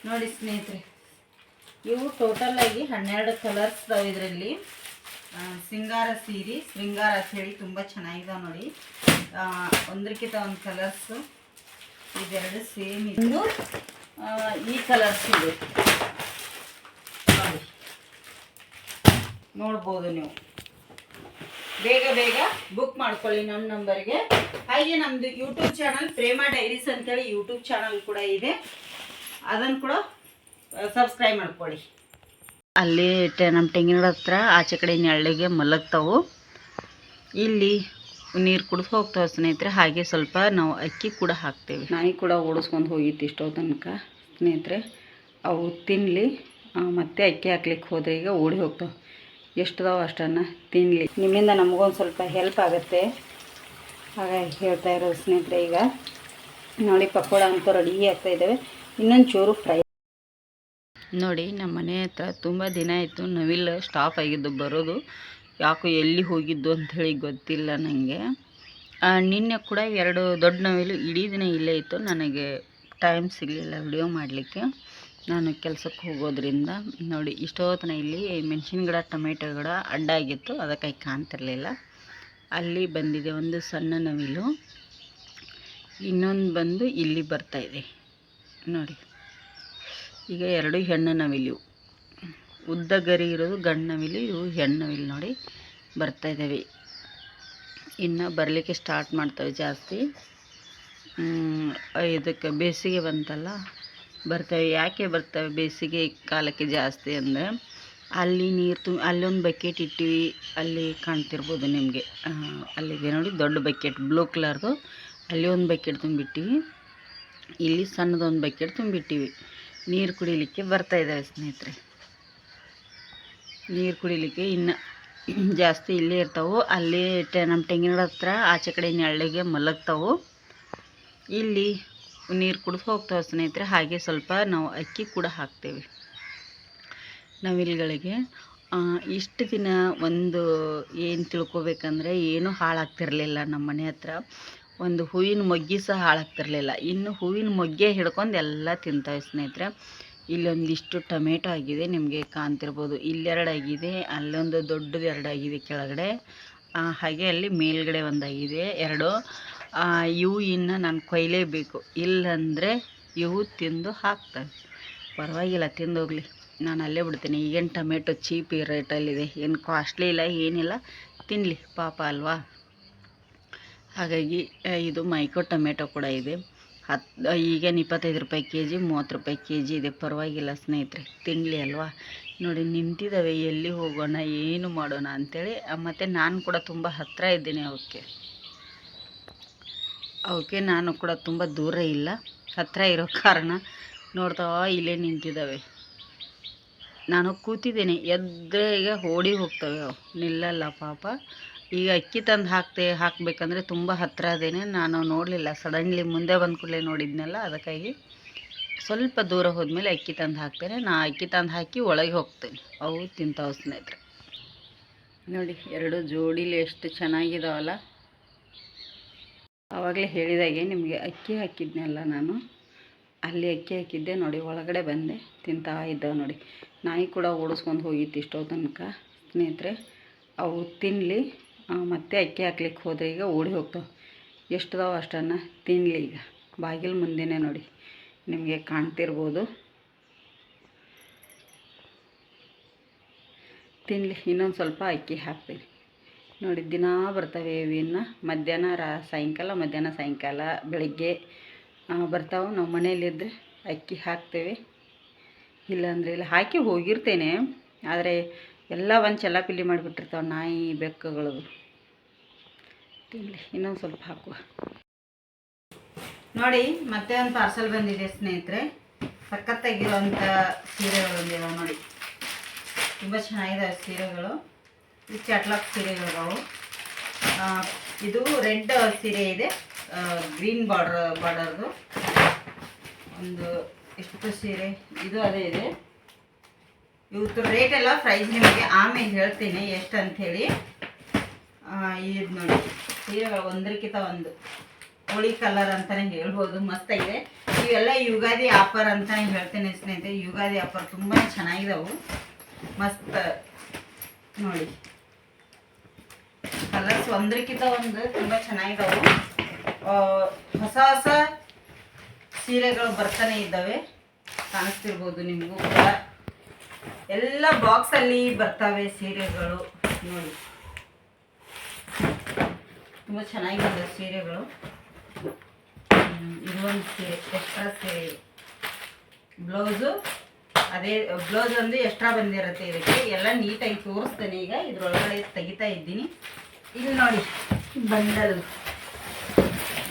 ನೋಡಿ ಸ್ನೇಹಿತರೆ, ಇವು ಟೋಟಲ್ ಆಗಿ 12 ಕಲರ್ಸ್ ಇದಾವೆ ಇದರಲ್ಲಿ. ಸಿಂಗಾರ ಸೀರೆ ಶೃಂಗಾರ ಅಂತ ಹೇಳಿ ತುಂಬ ಚೆನ್ನಾಗಿದಾವೆ ನೋಡಿ. ಒಂದಕ್ಕಿಂತ ಒಂದು ಕಲರ್ಸು ಇದೆರಡು ಸೇಮ್ ಇದ್ದು ಈ ಕಲರ್ಸ್ ಇದೆ ನೋಡಿ, ನೋಡ್ಬೋದು ನೀವು. ಬೇಗ ಬೇಗ ಬುಕ್ ಮಾಡ್ಕೊಳ್ಳಿ ನಮ್ಮ ನಂಬರ್ಗೆ. ಹಾಗೆ ನಮ್ಮದು ಯೂಟ್ಯೂಬ್ ಚಾನಲ್ ಪ್ರೇಮಾ ಡೈರೀಸ್ ಅಂತೇಳಿ ಯೂಟ್ಯೂಬ್ ಚಾನಲ್ ಕೂಡ ಇದೆ, ಅದನ್ನು ಕೂಡ ಸಬ್ಸ್ಕ್ರೈಬ್ ಮಾಡ್ಕೊಳ್ಳಿ. ಅಲ್ಲಿ ನಮ್ಮ ತೆಂಗಿನ ಗಿಡ ಹತ್ರ ಆಚೆ ಕಡೆ ನೆರಳಿಗೆ ಮಲಗ್ತಾವು. ಇಲ್ಲಿ ನೀರು ಕುಡಿದು ಹೋಗ್ತಾವೆ ಸ್ನೇಹಿತರೆ. ಹಾಗೆ ಸ್ವಲ್ಪ ನಾವು ಅಕ್ಕಿ ಕೂಡ ಹಾಕ್ತೇವೆ. ನಾಯಿ ಕೂಡ ಓಡಿಸ್ಕೊಂಡು ಹೋಗಿತ್ತು ಇಷ್ಟೋ ತನಕ ಸ್ನೇಹಿತರೆ. ಅವು ತಿನ್ನಲಿ, ಮತ್ತೆ ಅಕ್ಕಿ ಹಾಕ್ಲಿಕ್ಕೆ ಹೋದರೆ ಈಗ ಓಡಿ ಹೋಗ್ತಾವೆ. ಎಷ್ಟದಾವ ಅಷ್ಟನ್ನು ತಿನ್ನಲಿ. ನಿಮ್ಮಿಂದ ನಮಗೊಂದು ಸ್ವಲ್ಪ ಹೆಲ್ಪ್ ಆಗುತ್ತೆ, ಹಾಗಾಗಿ ಹೇಳ್ತಾ ಇರೋದು ಸ್ನೇಹಿತರೆ. ಈಗ ನೋಡಿ ಪಕೋಡ ಅಂತೂ ರೆಡಿ ಆಗ್ತಾಯಿದ್ದಾವೆ. ಇನ್ನೊಂದು ಚೂರು ಫ್ರೈ ನೋಡಿ. ನಮ್ಮ ಮನೆ ಹತ್ರ ತುಂಬ ದಿನ ಆಯಿತು ನವಿಲ್ ಸ್ಟಾಪ್ ಆಗಿದ್ದು ಬರೋದು. ಯಾಕೋ ಎಲ್ಲಿ ಹೋಗಿದ್ದು ಅಂಥೇಳಿ ಗೊತ್ತಿಲ್ಲ ನನಗೆ. ನಿನ್ನೆ ಕೂಡ 2 ದೊಡ್ಡ ನವಿಲು ಇಡೀ ದಿನ ಇಲ್ಲೇ ಇತ್ತು. ನನಗೆ ಟೈಮ್ ಸಿಗಲಿಲ್ಲ ವಿಡಿಯೋ ಮಾಡಲಿಕ್ಕೆ, ನಾನು ಕೆಲಸಕ್ಕೆ ಹೋಗೋದ್ರಿಂದ. ನೋಡಿ ಇಷ್ಟೊತ್ತನ ಇಲ್ಲಿ ಮೆಣಸಿನ ಗಿಡ ಟೊಮೆಟೊ ಗಿಡ ಅಡ್ಡಾಗಿತ್ತು, ಅದಕ್ಕಾಗಿ ಕಾಣ್ತಿರ್ಲಿಲ್ಲ. ಅಲ್ಲಿ ಬಂದಿದೆ ಒಂದು ಸಣ್ಣ ನವಿಲು, ಇನ್ನೊಂದು ಬಂದು ಇಲ್ಲಿ ಬರ್ತಾಯಿದೆ ನೋಡಿ. ಈಗ 2 ಹೆಣ್ಣು ನವಿಲು, ಉದ್ದ ಗರಿ ಇರೋದು ಗಂಡು ನವಿಲು, ಇವು ಹೆಣ್ಣು ನವಿಲು ನೋಡಿ ಬರ್ತಾಯಿದ್ದಾವೆ. ಇನ್ನು ಬರಲಿಕ್ಕೆ ಸ್ಟಾರ್ಟ್ ಮಾಡ್ತವೆ ಜಾಸ್ತಿ. ಇದಕ್ಕೆ ಬೇಸಿಗೆ ಬಂತಲ್ಲ ಬರ್ತವೆ. ಯಾಕೆ ಬರ್ತವೆ ಬೇಸಿಗೆ ಕಾಲಕ್ಕೆ ಜಾಸ್ತಿ ಅಂದರೆ, ಅಲ್ಲಿ ನೀರು ಅಲ್ಲೊಂದು ಬಕೆಟ್ ಇಟ್ಟಿವಿ, ಅಲ್ಲಿ ಕಾಣ್ತಿರ್ಬೋದು ನಿಮಗೆ. ಅಲ್ಲಿದೆ ನೋಡಿ ದೊಡ್ಡ ಬಕೆಟ್ ಬ್ಲೂ ಕಲರ್ದು, ಅಲ್ಲಿ ಒಂದು ಬಕೆಟ್ ತುಂಬಿಟ್ಟಿವಿ, ಇಲ್ಲಿ ಸಣ್ಣದೊಂದು ಬಕೆಟ್ ತುಂಬಿಟ್ಟಿವಿ. ನೀರು ಕುಡಿಲಿಕ್ಕೆ ಬರ್ತಾಯಿದ್ದಾವೆ ಸ್ನೇಹಿತರೆ. ನೀರು ಕುಡಿಲಿಕ್ಕೆ ಇನ್ನು ಜಾಸ್ತಿ ಇಲ್ಲೇ ಇರ್ತಾವೆ. ಅಲ್ಲಿ ನಮ್ಮ ತೆಂಗಿನ ಹತ್ರ ಆಚೆ ಕಡೆ ನೆರಳಿಗೆ ಮಲಗ್ತಾವು. ಇಲ್ಲಿ ನೀರು ಕುಡಿದು ಹೋಗ್ತಾವೆ ಸ್ನೇಹಿತರೆ. ಹಾಗೆ ಸ್ವಲ್ಪ ನಾವು ಅಕ್ಕಿ ಕೂಡ ಹಾಕ್ತೇವೆ ನವಿಲುಗಳಿಗೆ. ಇಷ್ಟು ದಿನ ಒಂದು ಏನು ತಿಳ್ಕೊಬೇಕಂದ್ರೆ, ಏನೂ ಹಾಳಾಗ್ತಿರಲಿಲ್ಲ ನಮ್ಮ ಮನೆ ಹತ್ರ. ಒಂದು ಹೂವಿನ ಮೊಗ್ಗಿ ಸಹ ಹಾಳಾಗ್ತಿರಲಿಲ್ಲ. ಇನ್ನು ಹೂವಿನ ಮೊಗ್ಗೆ ಹಿಡ್ಕೊಂಡು ಎಲ್ಲ ತಿಂತಾವೆ ಸ್ನೇಹಿತರೆ. ಇಲ್ಲೊಂದಿಷ್ಟು ಟೊಮೆಟೊ ಆಗಿದೆ, ನಿಮಗೆ ಕಾಣ್ತಿರ್ಬೋದು. ಇಲ್ಲೆರಡು ಆಗಿದೆ, ಅಲ್ಲೊಂದು ದೊಡ್ಡದು 2 ಆಗಿದೆ ಕೆಳಗಡೆ. ಹಾಗೆ ಅಲ್ಲಿ ಮೇಲ್ಗಡೆ ಒಂದಾಗಿದೆ 2. ಇವು ಇನ್ನು ನಾನು ಕೊಯ್ಲೇಬೇಕು, ಇಲ್ಲಾಂದರೆ ಇವು ತಿಂದು ಹಾಕ್ತವೆ. ಪರವಾಗಿಲ್ಲ, ತಿಂದೋಗಲಿ, ನಾನು ಅಲ್ಲೇ ಬಿಡ್ತೀನಿ. ಈಗೇನು ಟೊಮೆಟೊ ಚೀಪ್ ರೇಟಲ್ಲಿದೆ, ಏನು ಕಾಸ್ಟ್ಲಿ ಇಲ್ಲ, ಏನಿಲ್ಲ, ತಿನ್ನಲಿ ಪಾಪ ಅಲ್ವಾ. ಹಾಗಾಗಿ ಇದು ಮೈಕೋ ಟೊಮೆಟೊ ಕೂಡ ಇದೆ. ಈಗೇನು 25 ರೂಪಾಯಿ ಕೆ ಜಿ, 30 ರೂಪಾಯಿ ಕೆ ಜಿ ಇದೆ. ಪರವಾಗಿಲ್ಲ ಸ್ನೇಹಿತರೆ, ತಿನ್ನಲಿ ಅಲ್ವಾ. ನೋಡಿ ನಿಂತಿದ್ದಾವೆ, ಎಲ್ಲಿ ಹೋಗೋಣ ಏನು ಮಾಡೋಣ ಅಂಥೇಳಿ. ಮತ್ತು ನಾನು ಕೂಡ ತುಂಬ ಹತ್ತಿರ ಇದ್ದೀನಿ ಅವಕ್ಕೆ ನಾನು ಕೂಡ ತುಂಬ ದೂರ ಇಲ್ಲ, ಹತ್ತಿರ ಇರೋ ಕಾರಣ ನೋಡ್ತಾವ ಇಲ್ಲೇ ನಿಂತಿದ್ದಾವೆ. ನಾನು ಕೂತಿದ್ದೀನಿ, ಎದ್ದರೆ ಈಗ ಓಡಿ ಹೋಗ್ತವೆ ಅವು, ನಿಲ್ಲಲ್ಲ ಪಾಪ. ಈಗ ಅಕ್ಕಿ ತಂದು ಹಾಕಬೇಕಂದ್ರೆ ತುಂಬ ಹತ್ತಿರ ಅದೇನೆ, ನಾನು ನೋಡಲಿಲ್ಲ. ಸಡನ್ಲಿ ಮುಂದೆ ಬಂದ ಕೂಡಲೇ ನೋಡಿದ್ನಲ್ಲ, ಅದಕ್ಕಾಗಿ ಸ್ವಲ್ಪ ದೂರ ಹೋದ್ಮೇಲೆ ಅಕ್ಕಿ ತಂದು ಹಾಕ್ತೇನೆ. ನಾ ಅಕ್ಕಿ ತಂದು ಹಾಕಿ ಒಳಗೆ ಹೋಗ್ತೇನೆ, ಅವು ತಿಂತಾವೆ ಸ್ನೇಹಿತರೆ. ನೋಡಿ 2 ಜೋಡಿಲಿ ಎಷ್ಟು ಚೆನ್ನಾಗಿದಾವಲ್ಲ. ಆವಾಗಲೇ ಹೇಳಿದಾಗೆ ನಿಮಗೆ ಅಕ್ಕಿ ಹಾಕಿದ್ನಲ್ಲ ನಾನು, ಅಲ್ಲಿ ಅಕ್ಕಿ ಹಾಕಿದ್ದೆ ನೋಡಿ. ಒಳಗಡೆ ಬಂದೆ, ತಿಂತಾ ಇದ್ದಾವೆ ನೋಡಿ. ನಾಯಿ ಕೂಡ ಓಡಿಸ್ಕೊಂಡು ಹೋಗಿತ್ತು ಇಷ್ಟೋ ತನಕ ಸ್ನೇಹಿತರೆ. ಅವು ತಿನ್ನಲಿ, ಮತ್ತೆ ಅಕ್ಕಿ ಹಾಕ್ಲಿಕ್ಕೆ ಹೋದರೆ ಈಗ ಓಡಿ ಹೋಗ್ತಾವೆ. ಎಷ್ಟದಾವೆ ಅಷ್ಟನ್ನು ತಿನ್ನಲಿ. ಈಗ ಬಾಗಿಲು ಮುಂದೆನೇ ನೋಡಿ, ನಿಮಗೆ ಕಾಣ್ತಿರ್ಬೋದು. ತಿನ್ನಲಿ, ಇನ್ನೊಂದು ಸ್ವಲ್ಪ ಅಕ್ಕಿ ಹಾಕ್ತೀನಿ ನೋಡಿ. ದಿನ ಬರ್ತವೆ ಇನ್ನು ಮಧ್ಯಾಹ್ನ ಸಾಯಂಕಾಲ ಬೆಳಗ್ಗೆ ಬರ್ತಾವೆ. ನಾವು ಮನೆಯಲ್ಲಿದ್ದರೆ ಅಕ್ಕಿ ಹಾಕ್ತೇವೆ, ಇಲ್ಲಾಂದರೆ ಇಲ್ಲ. ಹಾಕಿ ಹೋಗಿರ್ತೇನೆ, ಆದರೆ ಎಲ್ಲ ಒಂದು ಚೆಲ್ಲಾಪಿಲ್ಲಿ ಮಾಡಿಬಿಟ್ಟಿರ್ತಾವೆ ನಾಯಿ ಬೆಕ್ಕುಗಳು. ತಿನ್ನಲಿ, ಇನ್ನೊಂದು ಸ್ವಲ್ಪ ಹಾಕುವ. ನೋಡಿ ಮತ್ತೆ ಒಂದು ಪಾರ್ಸಲ್ ಬಂದಿದೆ ಸ್ನೇಹಿತರೆ. ಸಖತ್ತಾಗಿರೋಂಥ ಸೀರೆಗಳು ಬಂದಿವೆ ನೋಡಿ, ತುಂಬ ಚೆನ್ನಾಗಿದ್ದಾವೆ ಸೀರೆಗಳು. ಈ ಕ್ಯಾಟ್ಲಾಗ್ ಸೀರೆಗಳು. ಇದು ರೆಡ್ ಸೀರೆ ಇದೆ, ಗ್ರೀನ್ ಬಾರ್ಡರ್ದು ಒಂದು ಎಷ್ಟು ಸೀರೆ ಇದು ಅದೇ ಇದೆ. ಇವತ್ತು ರೇಟ್ ಎಲ್ಲ ಪ್ರೈಸ್ ನಿಮಗೆ ಆಮೇಲೆ ಹೇಳ್ತೀನಿ ಎಷ್ಟು ಅಂಥೇಳಿ. ಇದು ನೋಡಿ ಸೀರೆಗಳು ಒಂದಕ್ಕಿಂತ ಒಂದು ಹೋಳಿ ಕಲರ್ ಅಂತಲೇ ಹೇಳ್ಬೋದು. ಮಸ್ತಾಗಿದೆ. ಇವೆಲ್ಲ ಯುಗಾದಿ ಆಫರ್ ಅಂತಲೇ ಹೇಳ್ತೇನೆ ಸ್ನೇಹಿತರೆ. ಯುಗಾದಿ ಆಫರ್ ತುಂಬಾ ಚೆನ್ನಾಗಿದಾವು. ಮಸ್ತ್ ನೋಡಿ, ಕಲರ್ಸ್ ಒಂದಕ್ಕಿಂತ ಒಂದು ತುಂಬ ಚೆನ್ನಾಗಿದಾವು. ಹೊಸ ಹೊಸ ಸೀರೆಗಳು ಬರ್ತಾನೆ ಇದ್ದಾವೆ, ಕಾಣಿಸ್ತಿರ್ಬೋದು ನಿಮಗೂ ಕೂಡ. ಎಲ್ಲ ಬಾಕ್ಸಲ್ಲಿ ಬರ್ತವೆ ಸೀರೆಗಳು ನೋಡಿ. ತುಂಬ ಚೆನ್ನಾಗಿದೆ ಸೀರೆಗಳು. ಇದು ಒಂದು ಸೀರೆ, ಎಕ್ಸ್ಟ್ರಾ ಸೀರೆ. ಬ್ಲೌಸು ಅದೇ ಬ್ಲೌಸ್ ಒಂದು ಎಕ್ಸ್ಟ್ರಾ ಬಂದಿರುತ್ತೆ. ಇದಕ್ಕೆ ಎಲ್ಲ ನೀಟಾಗಿ ತೋರಿಸ್ತೇನೆ. ಈಗ ಇದ್ರೊಳಗಡೆ ತೆಗಿತಾ ಇದ್ದೀನಿ. ಇಲ್ಲಿ ನೋಡಿ ಬಂಡಲ್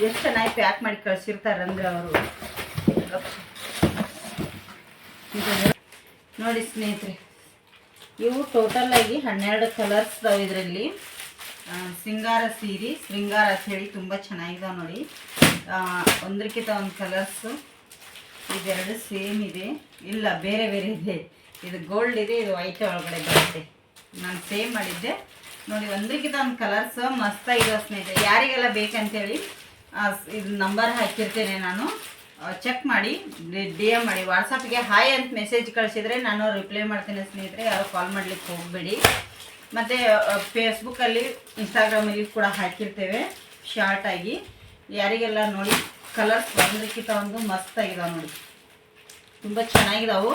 ಎಷ್ಟು ಚೆನ್ನಾಗಿ ಪ್ಯಾಕ್ ಮಾಡಿ ಕಳಿಸಿರ್ತಾರಂದ್ರೆ ಅವರು. ನೋಡಿ ಸ್ನೇಹಿತರೆ, ಇವು ಟೋಟಲ್ ಆಗಿ 12 ಕಲರ್ಸ್ ಇದಾವೆ ಇದರಲ್ಲಿ. ಸಿಂಗಾರ ಸೀರೆ, ಶೃಂಗಾರ ಅಂಥೇಳಿ ತುಂಬ ಚೆನ್ನಾಗಿದಾವೆ ನೋಡಿ. ಒಂದಕ್ಕಿಂತ ಒಂದು ಕಲರ್ಸು. ಇದೆರಡು ಸೇಮ್ ಇದೆ, ಇಲ್ಲ ಬೇರೆ ಬೇರೆ ಇದೆ. ಇದು ಗೋಲ್ಡ್ ಇದೆ, ಇದು ವೈಟ್ ಒಳಗಡೆ ಬರುತ್ತೆ. ನಾನು ಸೇಮ್ ಮಾಡಿದ್ದೆ ನೋಡಿ. ಒಂದಕ್ಕಿಂತ ಒಂದು ಕಲರ್ಸ್ ಮಸ್ತಾಗಿದೆ ಸ್ನೇಹಿತರೆ. ಯಾರಿಗೆಲ್ಲ ಬೇಕಂತೇಳಿ ಇದು ನಂಬರ್ ಹಾಕಿರ್ತೇನೆ ನಾನು. ಚೆಕ್ ಮಾಡಿ DM ಮಾಡಿ. ವಾಟ್ಸಪ್ಗೆ ಹಾಯ್ ಅಂತ ಮೆಸೇಜ್ ಕಳಿಸಿದರೆ ನಾನು ರಿಪ್ಲೈ ಮಾಡ್ತೇನೆ ಸ್ನೇಹಿತರೆ. ಯಾರು ಕಾಲ್ ಮಾಡಲಿಕ್ಕೆ ಹೋಗಬೇಡಿ. ಮತ್ತು ಫೇಸ್ಬುಕ್ಕಲ್ಲಿ, ಇನ್ಸ್ಟಾಗ್ರಾಮಲ್ಲಿ ಕೂಡ ಹಾಕಿರ್ತೇವೆ ಶಾರ್ಟಾಗಿ. ಯಾರಿಗೆಲ್ಲ ನೋಡಿ ಕಲರ್ಸ್ ಒಂದಕ್ಕಿಂತ ಒಂದು ಮಸ್ತಾಗಿದಾವೆ ನೋಡಿ, ತುಂಬ ಚೆನ್ನಾಗಿದಾವೆ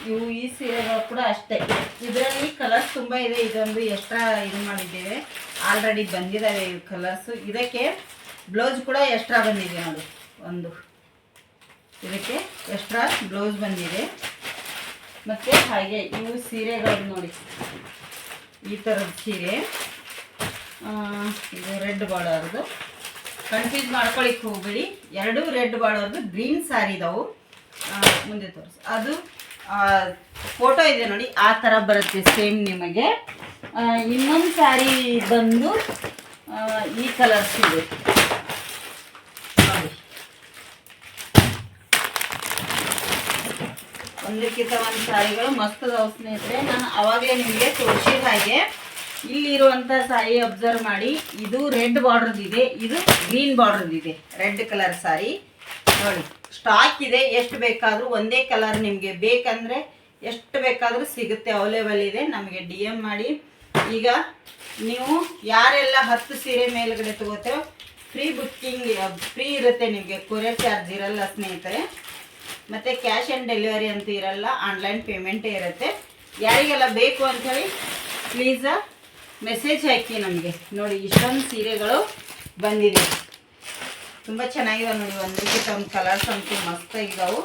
ಇವು. ಈ ಸೀರೆಗಳು ಕೂಡ ಅಷ್ಟೇ. ಇದರಲ್ಲಿ ಕಲರ್ಸ್ ತುಂಬ ಇದೆ. ಇದೊಂದು ಎಕ್ಸ್ಟ್ರಾ ಇದು ಮಾಡಿದ್ದೇವೆ, ಆಲ್ರೆಡಿ ಬಂದಿದ್ದಾವೆ ಇವು ಕಲರ್ಸು. ಇದಕ್ಕೆ ಬ್ಲೌಸ್ ಕೂಡ ಎಕ್ಸ್ಟ್ರಾ ಬಂದಿದೆ ನೋಡಿ. ಒಂದು ಇದಕ್ಕೆ ಎಕ್ಸ್ಟ್ರಾ ಬ್ಲೌಸ್ ಬಂದಿದೆ. ಮತ್ತು ಹಾಗೆ ಇವು ಸೀರೆಗಳು ನೋಡಿ, ಈ ಥರದ ಸೀರೆ. ಇದು ರೆಡ್ ಬಾರ್ಡರ್ದು, ಕನ್ಫ್ಯೂಸ್ ಮಾಡ್ಕೊಳ್ಳಿಕ್ಕೆ ಹೋಗಬೇಡಿ. ಎರಡು ರೆಡ್ ಬಾರ್ಡರ್ದು ಗ್ರೀನ್ ಸ್ಯಾರಿ ಇದಾವೆ. ಮುಂದೆ ತೋರಿಸಿ, ಅದು ಫೋಟೋ ಇದೆ ನೋಡಿ, ಆ ಥರ ಬರುತ್ತೆ ಸೇಮ್ ನಿಮಗೆ. ಇನ್ನೊಂದು ಸ್ಯಾರಿ ಬಂದು ಈ ಕಲರ್ಸ್ ಇದೆ ನೋಡಿ. ಒಂದಕ್ಕಿಂತ ಒಂದು ಸ್ಯಾರಿಗಳು ಮಸ್ತ್ ಅದಾವೆ ಸ್ನೇಹಿತರೆ. ನಾನು ಆವಾಗಲೇ ನಿಮಗೆ ತೋರಿಸಿದ ಹಾಗೆ ಇಲ್ಲಿರುವಂಥ ಸ್ಯಾರಿ ಅಬ್ಸರ್ವ್ ಮಾಡಿ. ಇದು ರೆಡ್ ಬಾರ್ಡ್ರದಿದೆ, ಇದು ಗ್ರೀನ್ ಬಾರ್ಡ್ರದಿದೆ. ರೆಡ್ ಕಲರ್ ಸ್ಯಾರಿ ನೋಡಿ. ಸ್ಟಾಕ್ ಇದೆ, ಎಷ್ಟು ಬೇಕಾದರೂ. ಒಂದೇ ಕಲರ್ ನಿಮಗೆ ಬೇಕಂದರೆ ಎಷ್ಟು ಬೇಕಾದರೂ ಸಿಗುತ್ತೆ, ಅವೈಲೇಬಲ್ ಇದೆ. ನಮಗೆ DM ಮಾಡಿ. ಈಗ ನೀವು ಯಾರೆಲ್ಲ 10 ಸೀರೆ ಮೇಲ್ಗಡೆ ತಗೋತೀರೋ ಫ್ರೀ ಬುಕ್ಕಿಂಗ್ ಫ್ರೀ ಇರುತ್ತೆ ನಿಮಗೆ. ಕೊರಿಯರ್ ಚಾರ್ಜ್ ಇರಲ್ಲ ಸ್ನೇಹಿತರೆ. ಮತ್ತು ಕ್ಯಾಶ್ ಆನ್ ಡೆಲಿವರಿ ಅಂತೂ ಇರಲ್ಲ, ಆನ್ಲೈನ್ ಪೇಮೆಂಟೇ ಇರುತ್ತೆ. ಯಾರಿಗೆಲ್ಲ ಬೇಕು ಅಂಥೇಳಿ ಪ್ಲೀಸ್ ಮೆಸೇಜ್ ಹಾಕಿ ನಮಗೆ. ನೋಡಿ ಇಷ್ಟೊಂದು ಸೀರೆಗಳು ಬಂದಿದೆ, ತುಂಬ ಚೆನ್ನಾಗಿದೆ ನೋಡಿ. ಒಂದಕ್ಕಿಂತ ಒಂದು ಕಲರ್ಸ್ ಅಂತೂ ಮಸ್ತಾಗಿದ್ದಾವೆ,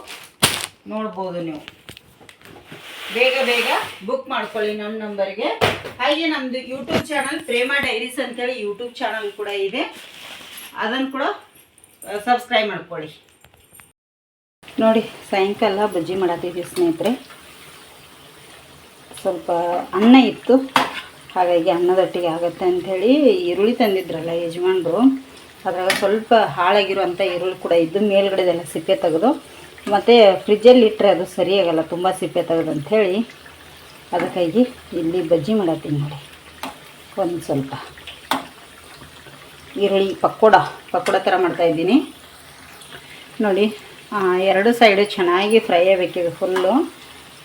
ನೋಡ್ಬೋದು ನೀವು. ಬೇಗ ಬೇಗ ಬುಕ್ ಮಾಡ್ಕೊಳ್ಳಿ ನಮ್ಮ ನಂಬರ್ಗೆ. ಹಾಗೆ ನಮ್ಮದು ಯೂಟ್ಯೂಬ್ ಚಾನಲ್ ಪ್ರೇಮ ಡೈರೀಸ್ ಅಂತೇಳಿ ಯೂಟ್ಯೂಬ್ ಚಾನಲ್ ಕೂಡ ಇದೆ, ಅದನ್ನು ಕೂಡ ಸಬ್ಸ್ಕ್ರೈಬ್ ಮಾಡ್ಕೊಳ್ಳಿ. ನೋಡಿ ಸಾಯಂಕಾಲ ಬಜ್ಜಿ ಮಾಡತ್ತಿದ್ದೀವಿ ಸ್ನೇಹಿತರೆ. ಸ್ವಲ್ಪ ಅನ್ನ ಇತ್ತು, ಹಾಗಾಗಿ ಅನ್ನದೊಟ್ಟಿಗೆ ಆಗುತ್ತೆ ಅಂಥೇಳಿ ಈರುಳ್ಳಿ ತಂದಿದ್ರಲ್ಲ ಯಜಮಾನ್ರು, ಅದ್ರಾಗ ಸ್ವಲ್ಪ ಹಾಳಾಗಿರುವಂಥ ಈರುಳ್ಳಿ ಕೂಡ ಇದ್ದು ಮೇಲ್ಗಡೆದೆಲ್ಲ ಸಿಪ್ಪೆ ತೆಗೆದು, ಮತ್ತು ಫ್ರಿಜ್ಜಲ್ಲಿ ಇಟ್ಟರೆ ಅದು ಸರಿಯಾಗಲ್ಲ ತುಂಬ ಸಿಪ್ಪೆ ತೆಗೆದು ಅಂಥೇಳಿ ಅದಕ್ಕಾಗಿ ಇಲ್ಲಿ ಬಜ್ಜಿ ಮಾಡತ್ತೀನಿ ನೋಡಿ. ಒಂದು ಸ್ವಲ್ಪ ಈರುಳ್ಳಿ ಪಕೋಡ ಥರ ಮಾಡ್ತಾಯಿದ್ದೀನಿ ನೋಡಿ. ಎರಡು ಸೈಡು ಚೆನ್ನಾಗಿ ಫ್ರೈ ಆಗಬೇಕಿದೆ ಫುಲ್ಲು,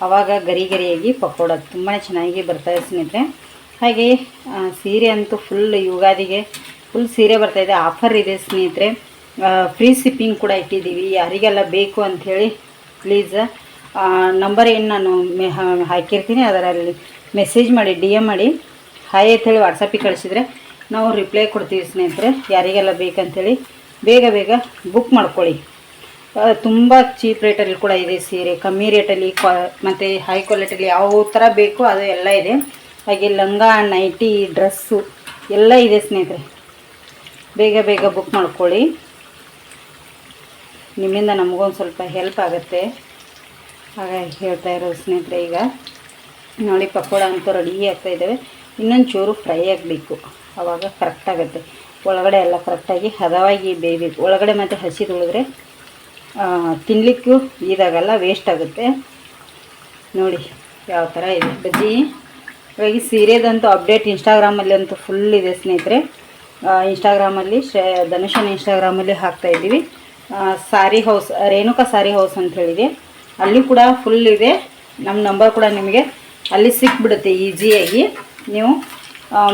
ಆವಾಗ ಗರಿಯಾಗಿ ಪಕೋಡ ತುಂಬಾ ಚೆನ್ನಾಗಿ ಬರ್ತಾಯಿದೆ ಸ್ನೇಹಿತರೆ. ಹಾಗೆ ಸೀರೆ ಅಂತೂ ಫುಲ್ ಯುಗಾದಿಗೆ ಫುಲ್ ಸೀರೆ ಬರ್ತಾಯಿದೆ, ಆಫರ್ ಇದೆ ಸ್ನೇಹಿತರೆ. ಫ್ರೀ ಶಿಪ್ಪಿಂಗ್ ಕೂಡ ಇಟ್ಟಿದ್ದೀವಿ. ಯಾರಿಗೆಲ್ಲ ಬೇಕು ಅಂಥೇಳಿ ಪ್ಲೀಸ್ ನಂಬರ್ ಏನು ನಾನು ಹಾಕಿರ್ತೀನಿ, ಅದರಲ್ಲಿ ಮೆಸೇಜ್ ಮಾಡಿ DM ಮಾಡಿ ಹಾಯ್ ಅಂಥೇಳಿ ವಾಟ್ಸಪ್ಪಿಗೆ ಕಳಿಸಿದರೆ ನಾವು ರಿಪ್ಲೈ ಕೊಡ್ತೀವಿ ಸ್ನೇಹಿತರೆ. ಯಾರಿಗೆಲ್ಲ ಬೇಕಂತೇಳಿ ಬೇಗ ಬೇಗ ಬುಕ್ ಮಾಡ್ಕೊಳ್ಳಿ. ತುಂಬ ಚೀಪ್ ರೇಟಲ್ಲಿ ಕೂಡ ಇದೆ ಸೀರೆ, ಕಮ್ಮಿ ರೇಟಲ್ಲಿ ಮತ್ತು ಹೈ ಕ್ವಾಲಿಟಿಯಲ್ಲಿ ಯಾವ ಥರ ಬೇಕು ಅದು ಎಲ್ಲ ಇದೆ. ಹಾಗೆ ಲಂಗ, ನೈಟಿ, ಡ್ರೆಸ್ಸು ಎಲ್ಲ ಇದೆ ಸ್ನೇಹಿತರೆ. ಬೇಗ ಬೇಗ ಬುಕ್ ಮಾಡ್ಕೊಳ್ಳಿ, ನಿಮ್ಮಿಂದ ನಮಗೊಂದು ಸ್ವಲ್ಪ ಹೆಲ್ಪ್ ಆಗುತ್ತೆ, ಹಾಗಾಗಿ ಹೇಳ್ತಾ ಇರೋದು ಸ್ನೇಹಿತರೆ. ಈಗ ನೋಡಿ ಪಕೋಡ ಅಂತೂ ರೆಡಿ ಆಗ್ತಾಯಿದ್ದಾವೆ. ಇನ್ನೊಂದು ಚೂರು ಫ್ರೈ ಆಗಬೇಕು, ಆವಾಗ ಕರೆಕ್ಟಾಗುತ್ತೆ. ಒಳಗಡೆ ಎಲ್ಲ ಕರೆಕ್ಟಾಗಿ ಹದವಾಗಿ ಬೇಯಬೇಕು. ಒಳಗಡೆ ಮತ್ತು ಹಸಿದು ಉಳಿದ್ರೆ ತಿನ್ನಲಿಕ್ಕೂ ಇದಾಗಲ್ಲ, ವೇಸ್ಟ್ ಆಗುತ್ತೆ. ನೋಡಿ ಯಾವ ಥರ ಇದೆ ಬಜ್ಜಿ. ಇವಾಗ ಸೀರೆದಂತೂ ಅಪ್ಡೇಟ್ ಇನ್ಸ್ಟಾಗ್ರಾಮಲ್ಲಿ ಅಂತೂ ಫುಲ್ ಇದೆ ಸ್ನೇಹಿತರೆ. ಇನ್ಸ್ಟಾಗ್ರಾಮಲ್ಲಿ ಧನುಷನ್ ಇನ್ಸ್ಟಾಗ್ರಾಮಲ್ಲಿ ಹಾಕ್ತಾಯಿದ್ದೀವಿ. ಸಾರಿ ಹೌಸ್, ರೇಣುಕಾ ಸಾರಿ ಹೌಸ್ ಅಂತ ಹೇಳಿದೆ, ಅಲ್ಲಿ ಕೂಡ ಫುಲ್ ಇದೆ. ನಮ್ಮ ನಂಬರ್ ಕೂಡ ನಿಮಗೆ ಅಲ್ಲಿ ಸಿಕ್ಬಿಡುತ್ತೆ ಈಸಿಯಾಗಿ. ನೀವು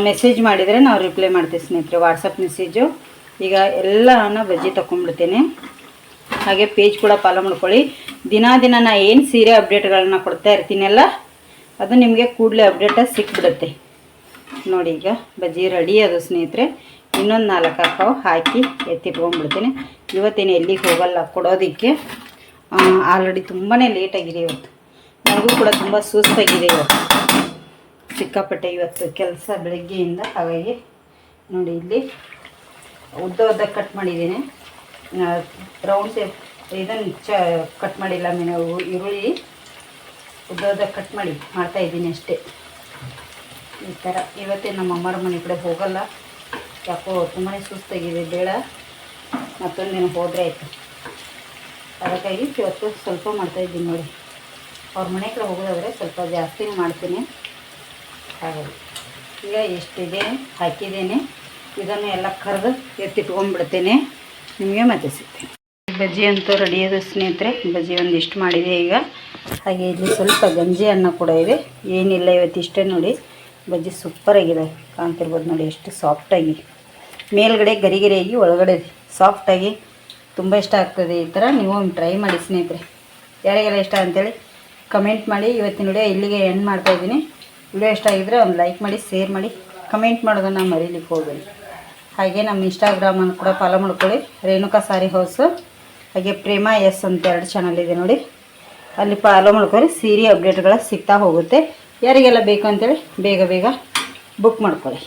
ಮೆಸೇಜ್ ಮಾಡಿದರೆ ನಾವು ರಿಪ್ಲೈ ಮಾಡ್ತೀವಿ ಸ್ನೇಹಿತರೆ, ವಾಟ್ಸಪ್ ಮೆಸೇಜು. ಈಗ ಎಲ್ಲನ ಬಜ್ಜಿ ತೊಗೊಂಡ್ಬಿಡ್ತೇನೆ. ಹಾಗೆ ಪೇಜ್ ಕೂಡ ಫಾಲೋ ಮಾಡ್ಕೊಳ್ಳಿ. ದಿನ ನಾ ಏನು ಸೀರೆ ಅಪ್ಡೇಟ್ಗಳನ್ನ ಕೊಡ್ತಾ ಇರ್ತೀನಲ್ಲ, ಅದು ನಿಮಗೆ ಕೂಡಲೇ ಅಪ್ಡೇಟಾಗಿ ಸಿಕ್ಬಿಡುತ್ತೆ. ನೋಡಿ ಈಗ ಬಜ್ಜಿ ರೆಡಿ ಅದು ಸ್ನೇಹಿತರೆ. ಇನ್ನೊಂದು 4 ಹಾಕವು ಹಾಕಿ ಎತ್ತಿಟ್ಕೊಂಡ್ಬಿಡ್ತೀನಿ. ಇವತ್ತೇನು ಎಲ್ಲಿಗೆ ಹೋಗಲ್ಲ ಕೊಡೋದಕ್ಕೆ. ಆಲ್ರೆಡಿ ತುಂಬಾ ಲೇಟಾಗಿದೆ ಇವತ್ತು. ನನಗೂ ಕೂಡ ತುಂಬ ಸುಸ್ತಾಗಿದೆ ಇವತ್ತು, ಸಿಕ್ಕಾಪಟ್ಟೆ ಇವತ್ತು ಕೆಲಸ ಬೆಳಗ್ಗೆಯಿಂದ. ಹಾಗಾಗಿ ನೋಡಿ ಇಲ್ಲಿ ಉದ್ದ ಕಟ್ ಮಾಡಿದ್ದೀನಿ. ರೌಂಡ್ ಶೇಪ್ ಇದನ್ನು ಕಟ್ ಮಾಡಿಲ್ಲ, ಈರುಳ್ಳಿ ಉದ್ದ ಕಟ್ ಮಾಡ್ತಾಯಿದ್ದೀನಿ ಅಷ್ಟೇ. ಈ ಥರ ಇವತ್ತೇ ನಮ್ಮ ಅಮ್ಮರ ಮನೆ ಕಡೆ ಹೋಗಲ್ಲ, ಯಾಕೋ ತುಂಬಾ ಸುಸ್ತಾಗಿದೆ. ಬೇಡ, ಮತ್ತೊಂದಿನ ಹೋದರೆ ಆಯಿತು. ಅದಕ್ಕಾಗಿ ಇವತ್ತು ಸ್ವಲ್ಪ ಮಾಡ್ತಾಯಿದ್ದೀನಿ. ನೋಡಿ, ಅವ್ರ ಮನೆ ಕಡೆ ಹೋಗೋದಾದರೆ ಸ್ವಲ್ಪ ಜಾಸ್ತಿನೇ ಮಾಡ್ತೀನಿ. ಹಾಗಾಗಿ ಈಗ ಎಷ್ಟಿದೆ ಹಾಕಿದ್ದೇನೆ, ಇದನ್ನು ಎಲ್ಲ ಕರೆದು ಎತ್ತಿಟ್ಕೊಂಡ್ಬಿಡ್ತೇನೆ. ನಿಮಗೆ ಮತ್ತೆ ಸಿಗ್ತೀನಿ. ಬಜ್ಜಿ ಅಂತೂ ರೆಡಿ ಇದೆ ಸ್ನೇಹಿತರೆ. ಬಜ್ಜಿ ಒಂದಿಷ್ಟು ಮಾಡಿದೆ ಈಗ. ಹಾಗೆ ಇಲ್ಲಿ ಸ್ವಲ್ಪ ಗಂಜಿ ಅನ್ನ ಕೂಡ ಇದೆ. ಏನಿಲ್ಲ ಇವತ್ತು ಇಷ್ಟೇ. ನೋಡಿ ಬಜ್ಜಿ ಸೂಪರಾಗಿದೆ, ಕಾಣ್ತಿರ್ಬೋದು ನೋಡಿ ಎಷ್ಟು ಸಾಫ್ಟಾಗಿ, ಮೇಲ್ಗಡೆ ಗರಿಗರಿಯಾಗಿ ಒಳಗಡೆ ಸಾಫ್ಟಾಗಿ ತುಂಬ ಇಷ್ಟ ಆಗ್ತದೆ. ಈ ಥರ ನೀವು ಟ್ರೈ ಮಾಡಿ ಸ್ನೇಹಿತರೆ. ಯಾರಿಗೆಲ್ಲ ಇಷ್ಟ ಅಂತೇಳಿ ಕಮೆಂಟ್ ಮಾಡಿ. ಇವತ್ತಿನ ವಿಡಿಯೋ ಇಲ್ಲಿಗೆ ಎಂಡ್ ಮಾಡ್ತಾಯಿದ್ದೀನಿ. ವಿಡಿಯೋ ಇಷ್ಟ ಆಗಿದ್ರೆ ಒಂದು ಲೈಕ್ ಮಾಡಿ, ಶೇರ್ ಮಾಡಿ, ಕಮೆಂಟ್ ಮಾಡೋದನ್ನು ಮರೀಲಿಕ್ಕೆ ಹೋಗಬೇಡಿ. ಹಾಗೆ ನಮ್ಮ ಇನ್ಸ್ಟಾಗ್ರಾಮನ್ನು ಕೂಡ ಫಾಲೋ ಮಾಡ್ಕೊಳ್ಳಿ, ರೇಣುಕಾ ಸಾರಿ ಹೌಸು. ಹಾಗೆ ಪ್ರೇಮಾ ಎಸ್ ಅಂತ 2 ಚಾನಲ್ ಇದೆ ನೋಡಿ, ಅಲ್ಲಿ ಫಾಲೋ ಮಾಡ್ಕೊಳ್ಳಿ. ಸೀರೆ ಅಪ್ಡೇಟ್ಗಳು ಸಿಗ್ತಾ ಹೋಗುತ್ತೆ. ಯಾರಿಗೆಲ್ಲ ಬೇಕು ಅಂತೇಳಿ ಬೇಗ ಬುಕ್ ಮಾಡ್ಕೊಳ್ಳಿ.